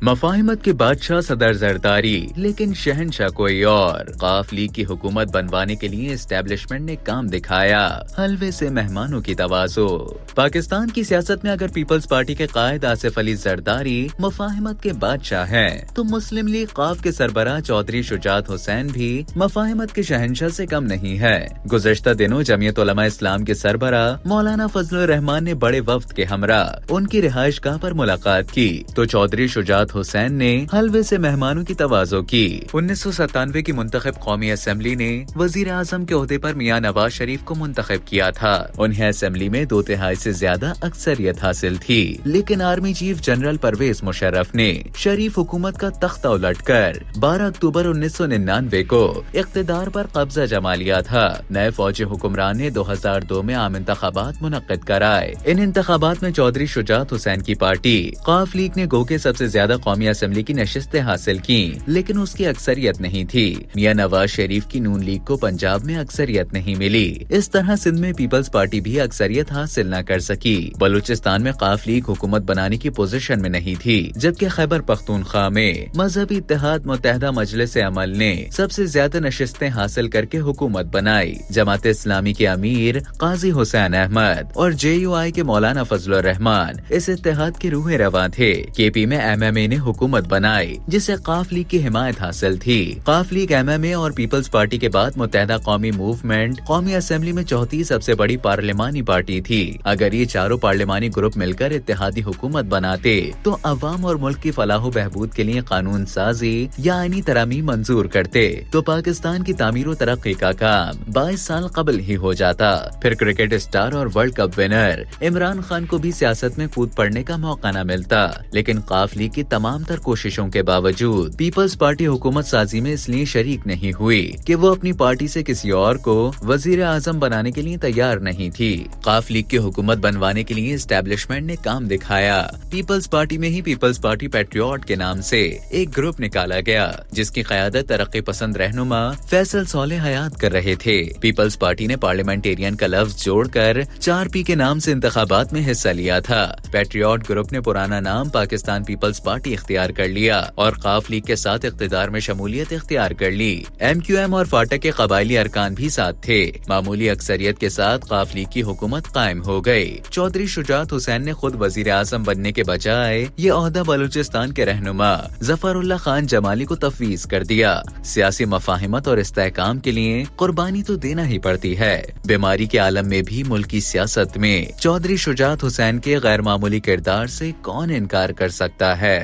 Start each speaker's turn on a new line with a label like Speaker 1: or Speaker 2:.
Speaker 1: मफाहिमत के बादशाह सदर जरदारी, लेकिन शहनशाह कोई और। काफ लीग की हुकूमत बनवाने के लिए एस्टेब्लिशमेंट ने काम दिखाया, हलवे से मेहमानों की तवाज़ो। पाकिस्तान की सियासत में अगर पीपल्स पार्टी के कायद आसिफ अली जरदारी मफाहिमत के बादशाह हैं, तो मुस्लिम लीग काफ के सरबराह चौधरी शुजात हुसैन भी मफाहिमत के शहनशाह से कम नहीं है। गुज़श्ता दिनों जमीयत उलमा इस्लाम के सरबराह मौलाना फजलुर रहमान ने बड़े वफ्द के हमरा उनकी रिहाइशगाह पर मुलाकात की, तो चौधरी शुजात हुसैन ने हलवे से मेहमानों की तवाज़ो की। 1997 की मुंतखब कौमी असेंबली ने वजीर आजम के ओहदे पर मियां नवाज शरीफ को मुंतखब किया था। उन्हें असेंबली में 2/3 से ज्यादा अक्सरियत हासिल थी, लेकिन army chief general Parvez Musharraf ने शरीफ हुकूमत का तख्ता उलटकर 12 अक्टूबर 1999 को इख्तिदार पर कब्जा जमा लिया था। नए फौजी हुक्मरान ने 2002 में आम इंतखाबात मुनक्किद कराए। इन इंतखाबात में चौधरी शुजात हुसैन की पार्टी काफ लीग ने गो के सबसे ज्यादा कौमी असेंबली की नशिस्तें हासिल की, लेकिन उसकी अक्सरियत नहीं थी। मियां नवाज शरीफ की नून लीग को पंजाब में अक्सरियत नहीं मिली। इस तरह सिंध में पीपल्स पार्टी भी अक्सरियत हासिल न कर सकी। बलूचिस्तान में काफ लीग हुकूमत बनाने की पोजीशन में नहीं थी, जबकि खैबर पख्तूनख्वा में मजहबी इत्तेहाद मुत्तहदा मजलिस अमल ने सबसे ज्यादा नशिस्तें हासिल करके हुकूमत बनाई। जमात इस्लामी के अमीर काजी हुसैन अहमद और JUI के मौलाना फजलुर रहमान इस इत्तेहाद के रूहे रवां थे। KP में MMA ने हुकूमत बनाई, जिसे काफ लीग की हिमायत हासिल थी। काफ लीग MMA और पीपल्स पार्टी के बाद मुत्तहदा कौमी मूवमेंट कौमी असेंबली में चौथी सबसे बड़ी पार्लिमानी पार्टी थी। अगर ये चारों पार्लिमानी ग्रुप मिलकर इत्तेहादी हुकूमत बनाते, तो अवाम और मुल्क की फलाह बहबूद के लिए कानून साजी या आईनी तरामीम मंजूर करते, तो पाकिस्तान की तामीर और तरक्की का काम 22 साल कबल ही हो जाता। फिर क्रिकेट स्टार और world cup winner Imran Khan को भी सियासत में कूद पड़ने का मौका न मिलता। लेकिन काफ लीग की तमाम तर कोशिशों के बावजूद पीपल्स पार्टी हुकूमत साजी में इसलिए शरीक नहीं हुई कि वो अपनी पार्टी से किसी और को वजीर आजम बनाने के लिए तैयार नहीं थी। काफ लीग की हुकूमत बनवाने के लिए एस्टेब्लिशमेंट ने काम दिखाया। पीपल्स पार्टी में ही पीपल्स पार्टी पैट्रियट के नाम से एक ग्रुप निकाला गया, जिसकी क़यादत तरक्की पसंद रहनुमा फैसल सोलह हयात कर रहे थे। पीपल्स पार्टी ने पार्लियामेंटेरियन का लफ्ज जोड़कर 4P के नाम से इंतखाबात में हिस्सा लिया था। पैट्रियट ग्रुप ने पुराना नाम पाकिस्तान पीपल्स पार्टी इख्तियार कर लिया और काफ लीग के साथ इख्तिदार में शमूलियत इख्तियार कर ली। MQM और फाटा के कबायली अरकान भी साथ थे। मामूली अक्सरियत के साथ काफ लीग की हुकूमत कायम हो गई। चौधरी शुजात हुसैन ने खुद वजीर आजम बनने के बजाय ये ओहदा बलूचिस्तान के रहनुमा जफरुल्लाह खान जमाली को तफवीज कर दिया। सियासी मफाहिमत और इस्तेहकाम के लिए कुर्बानी तो देना ही पड़ती है। बीमारी के आलम में भी मुल्की सियासत में चौधरी शुजात हुसैन के गैर मामूली किरदार से कौन इनकार कर सकता है।